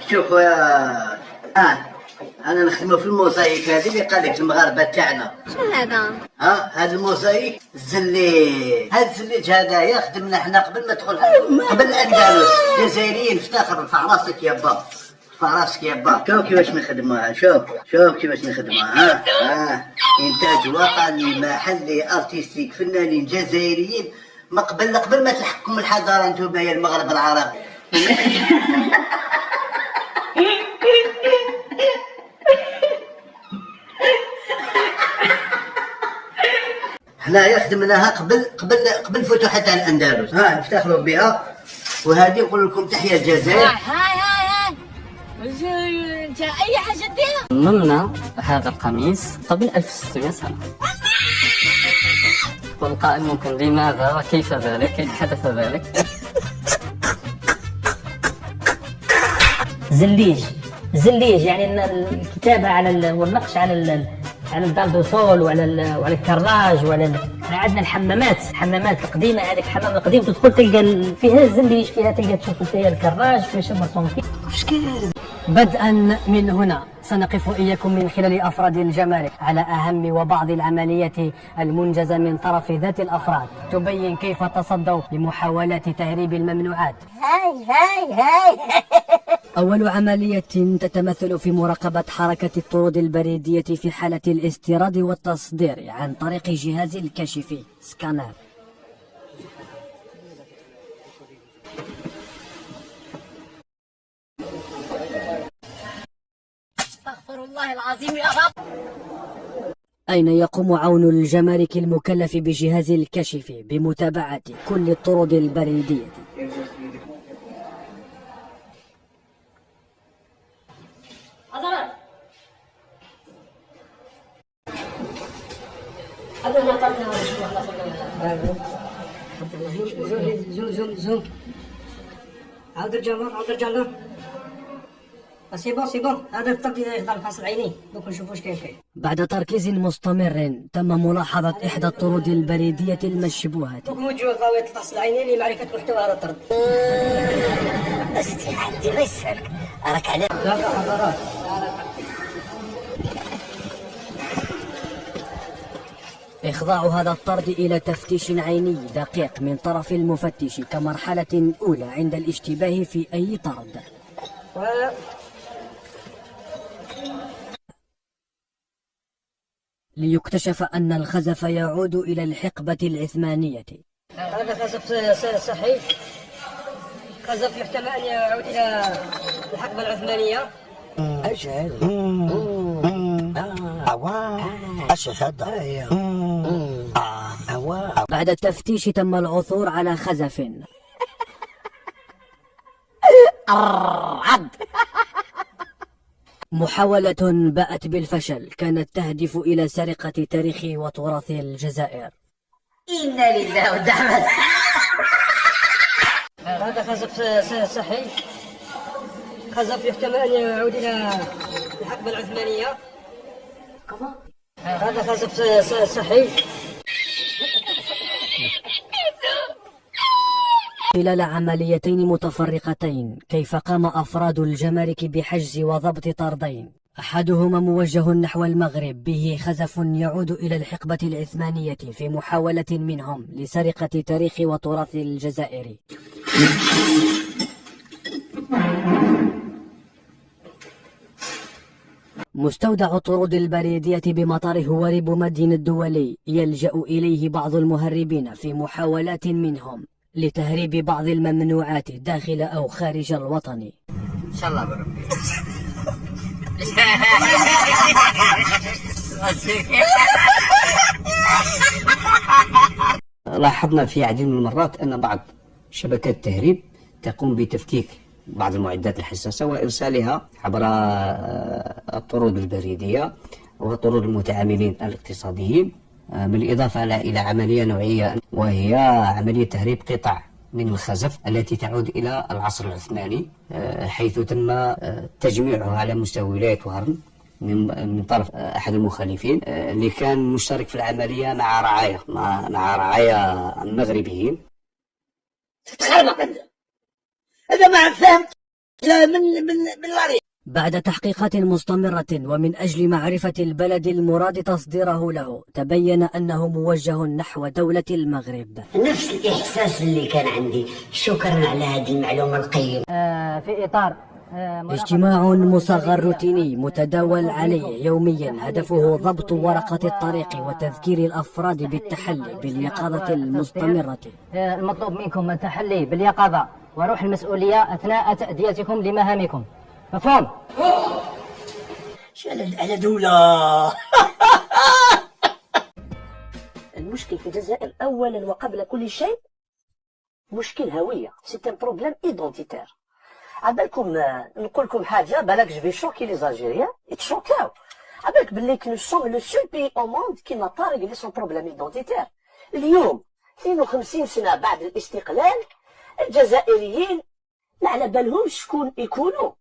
شوف يا انا نخدمو في الموزايك هذه اللي قال لك المغاربه تاعنا. شنو هذا؟ هذا الموزايك الزليت، هذا الزليت هذايا خدمنا حنا قبل ما تدخل، قبل الاندلس. الجزائريين افتخر، ارفع راسك يا با، ارفع راسك يا با. شوف كيفاش نخدموها، شوف كيفاش نخدموها. انتاج وطني محلي ارتستيك، فنانين جزائريين ما قبل ما تلحقكم الحضاره انتم يا المغرب العربي. حنايا خدمناها قبل فتوحات الاندلس، نفتخروا بها، وهذه نقول لكم تحيا الجزائر. هاي انت اي حاجه ديرها. صممنا هذا القميص قبل 1600 سنه. والقائل ممكن لماذا وكيف ذلك، كيف حدث ذلك؟ زليج يعني الكتابه على والنقش على الداردوسول وعلى الكراج عندنا الحمامات القديمه. هذيك الحمام القديم تدخل تلقى فيها الزليج، تلقى تشوف فيها الكراج كيفاش مرسوم فيه. بدءا من هنا سنقف إياكم من خلال أفراد الجمارك على أهم وبعض العمليات المنجزة من طرف ذات الأفراد، تبين كيف تصدوا لمحاولات تهريب الممنوعات. هاي أول عملية تتمثل في مراقبة حركة الطرود البريدية في حالة الاستيراد والتصدير عن طريق جهاز الكشف سكانر. استغفر الله العظيم يا رب. أين يقوم عون الجمارك المكلف بجهاز الكشف بمتابعة كل الطرود البريدية. زوم عاود رجع سي بون هذا الطرد يخضع الفحص العيني، دوك نشوفوا واش كاين فيه. بعد تركيز مستمر تم ملاحظة إحدى الطرود البريدية المشبوهة. دوك موجود ضاوية الفحص العيني لمعرفة محتوى هذا الطرد. استي عندي غير السلك راك على حضرات. إخضاع هذا الطرد إلى تفتيش عيني دقيق من طرف المفتش كمرحلة أولى عند الاشتباه في أي طرد. ليكتشف أن الخزف يعود إلى الحقبة العثمانية. هذا خزف صحي، خزف يحتمل أن يعود إلى الحقبة العثمانية. أشهد. بعد التفتيش تم العثور على خزف. محاولة باءت بالفشل كانت تهدف إلى سرقة تاريخ وتراث الجزائر. إنا لله ودعمت. هذا خزف صحي، خزف يحتمل أن يعود إلى الحقبة العثمانية. هذا خزف صحي. خلال عمليتين متفرقتين كيف قام أفراد الجمارك بحجز وضبط طردين، أحدهما موجه نحو المغرب به خزف يعود إلى الحقبة العثمانية في محاولة منهم لسرقة تاريخ وتراث الجزائر. مستودع الطرود البريدية بمطار هواري بومدين الدولي يلجأ إليه بعض المهربين في محاولات منهم لتهريب بعض الممنوعات داخل أو خارج الوطن. إن شاء الله بربي. لاحظنا في عديد من المرات أن بعض شبكات التهريب تقوم بتفكيك بعض المعدات الحساسة وإرسالها عبر الطرود البريدية وطرود المتعاملين الاقتصاديين، بالإضافة إلى عملية نوعية وهي عملية تهريب قطع من الخزف التي تعود إلى العصر العثماني، حيث تم تجميعها على مستوى ولاية وهرن من طرف أحد المخالفين اللي كان مشترك في العملية مع رعايا مغربيين. تتخربق انت، هذا ما فهمت. لا من لاري. بعد تحقيقات مستمرة ومن أجل معرفة البلد المراد تصديره له، تبين أنه موجه نحو دولة المغرب. نفس الإحساس اللي كان عندي. شكرا على هذه المعلومة القيمة. في إطار اجتماع مصغر روتيني متداول عليه يوميا، هدفه ضبط ورقة الطريق وتذكير الأفراد بالتحلي باليقظة المستمرة. المطلوب منكم التحلي باليقظة وروح المسؤولية أثناء تأديتكم لمهامكم. مفهوم؟ على دولة. المشكل في الجزائر أولا وقبل كل شيء مشكل هوية. سيت ان بروبليم ايدونتيتير. عبالكم نقول لكم حاجة بالك جو في شوكي لي زالجيريان يتشوكاو. عبالك باللي نو سوم لو سول بي او موند كي n'a pas réglé son بروبليم ايدونتيتير. اليوم 52 سنة بعد الاستقلال الجزائريين ما على بالهمش شكون يكونوا.